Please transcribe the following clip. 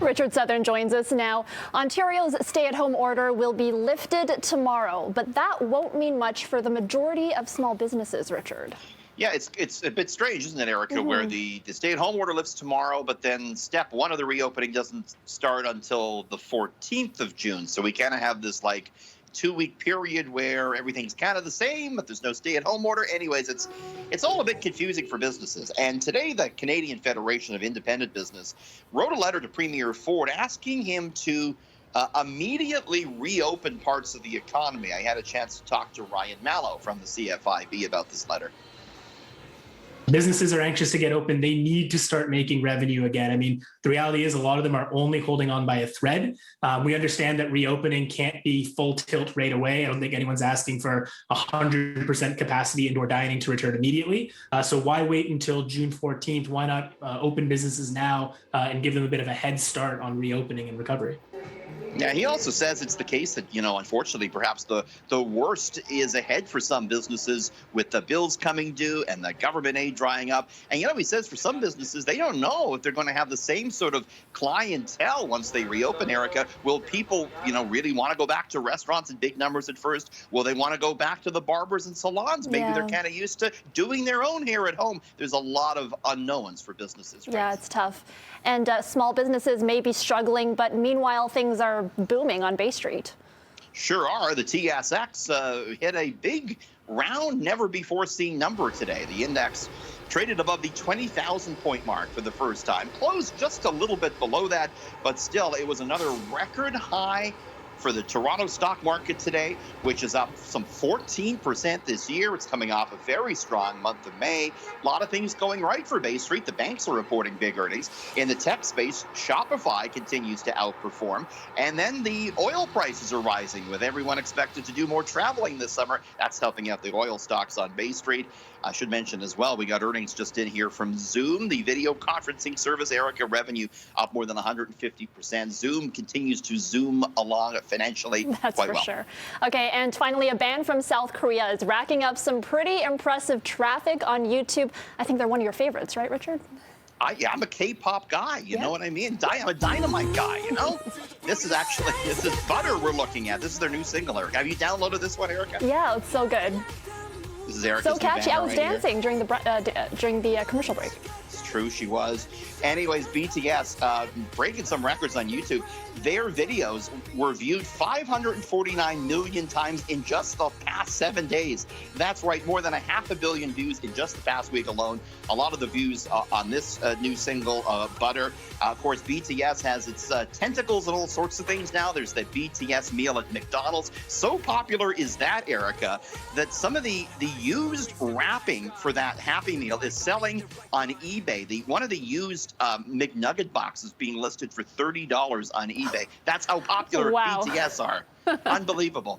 Richard Southern joins us now. Ontario's stay-at-home order will be lifted tomorrow, but that won't mean much for the majority of small businesses, Richard. Yeah, it's a bit strange, isn't it, Erica, where the stay-at-home order lifts tomorrow, but then step one of the reopening doesn't start until the 14th of June. So we kind of have this like 2-week period where everything's kind of the same, but there's no stay-at-home order. Anyways, it's all a bit confusing for businesses. And today, the Canadian Federation of Independent Business wrote a letter to Premier Ford asking him to immediately reopen parts of the economy. I had a chance to talk to Ryan Mallow from the CFIB about this letter. Businesses are anxious to get open. They need to start making revenue again. I mean, the reality is a lot of them are only holding on by a thread. We understand that reopening can't be full tilt right away. I don't think anyone's asking for 100% capacity indoor dining to return immediately. So why wait until June 14th? Why not open businesses now and give them a bit of a head start on reopening and recovery? Yeah, he also says it's the case that, unfortunately, perhaps the worst is ahead for some businesses with the bills coming due and the government aid drying up. And, he says for some businesses, they don't know if they're going to have the same sort of clientele once they reopen, Erica. Will people, really want to go back to restaurants in big numbers at first? Will they want to go back to the barbers and salons? Maybe they're kind of used to doing their own hair at home. There's a lot of unknowns for businesses. Right? Yeah, it's tough. And small businesses may be struggling, but meanwhile, things are booming on Bay Street. Sure are. The TSX hit a big, round, never-before-seen number today. The index traded above the 20,000-point mark for the first time. Closed just a little bit below that, but still, it was another record high for the Toronto stock market today, which is up some 14% this year. It's coming off a very strong month of May. A lot of things going right for Bay Street. The banks are reporting big earnings. In the tech space, Shopify continues to outperform. And then the oil prices are rising, with everyone expected to do more traveling this summer. That's helping out the oil stocks on Bay Street. I should mention as well, we got earnings just in here from Zoom, the video conferencing service. Erica, revenue up more than 150%. Zoom continues to zoom along financially That's quite for well. sure. Okay, and finally, a band from South Korea is racking up some pretty impressive traffic on YouTube. I think they're one of your favorites, right, Richard? I'm a K-pop guy, you know what I mean? I'm a Dynamite guy, This is Butter we're looking at. This is their new single, Erica. Have you downloaded this one, Erica? Yeah, it's so good. This is Erica's So new catchy. banner I was right dancing during the commercial break. It's true, she was. Anyways, BTS breaking some records on YouTube. Their videos were viewed 549 million times in just the past 7 days. That's right, more than 500 million views in just the past week alone. A lot of the views on this new single, Butter. Of course, BTS has its tentacles and all sorts of things now. There's the BTS meal at McDonald's. So popular is that, Erica, that some of the used wrapping for that Happy Meal is selling on eBay. One of the used McNugget boxes being listed for $30 on eBay. That's how popular Wow. BTS are. Unbelievable.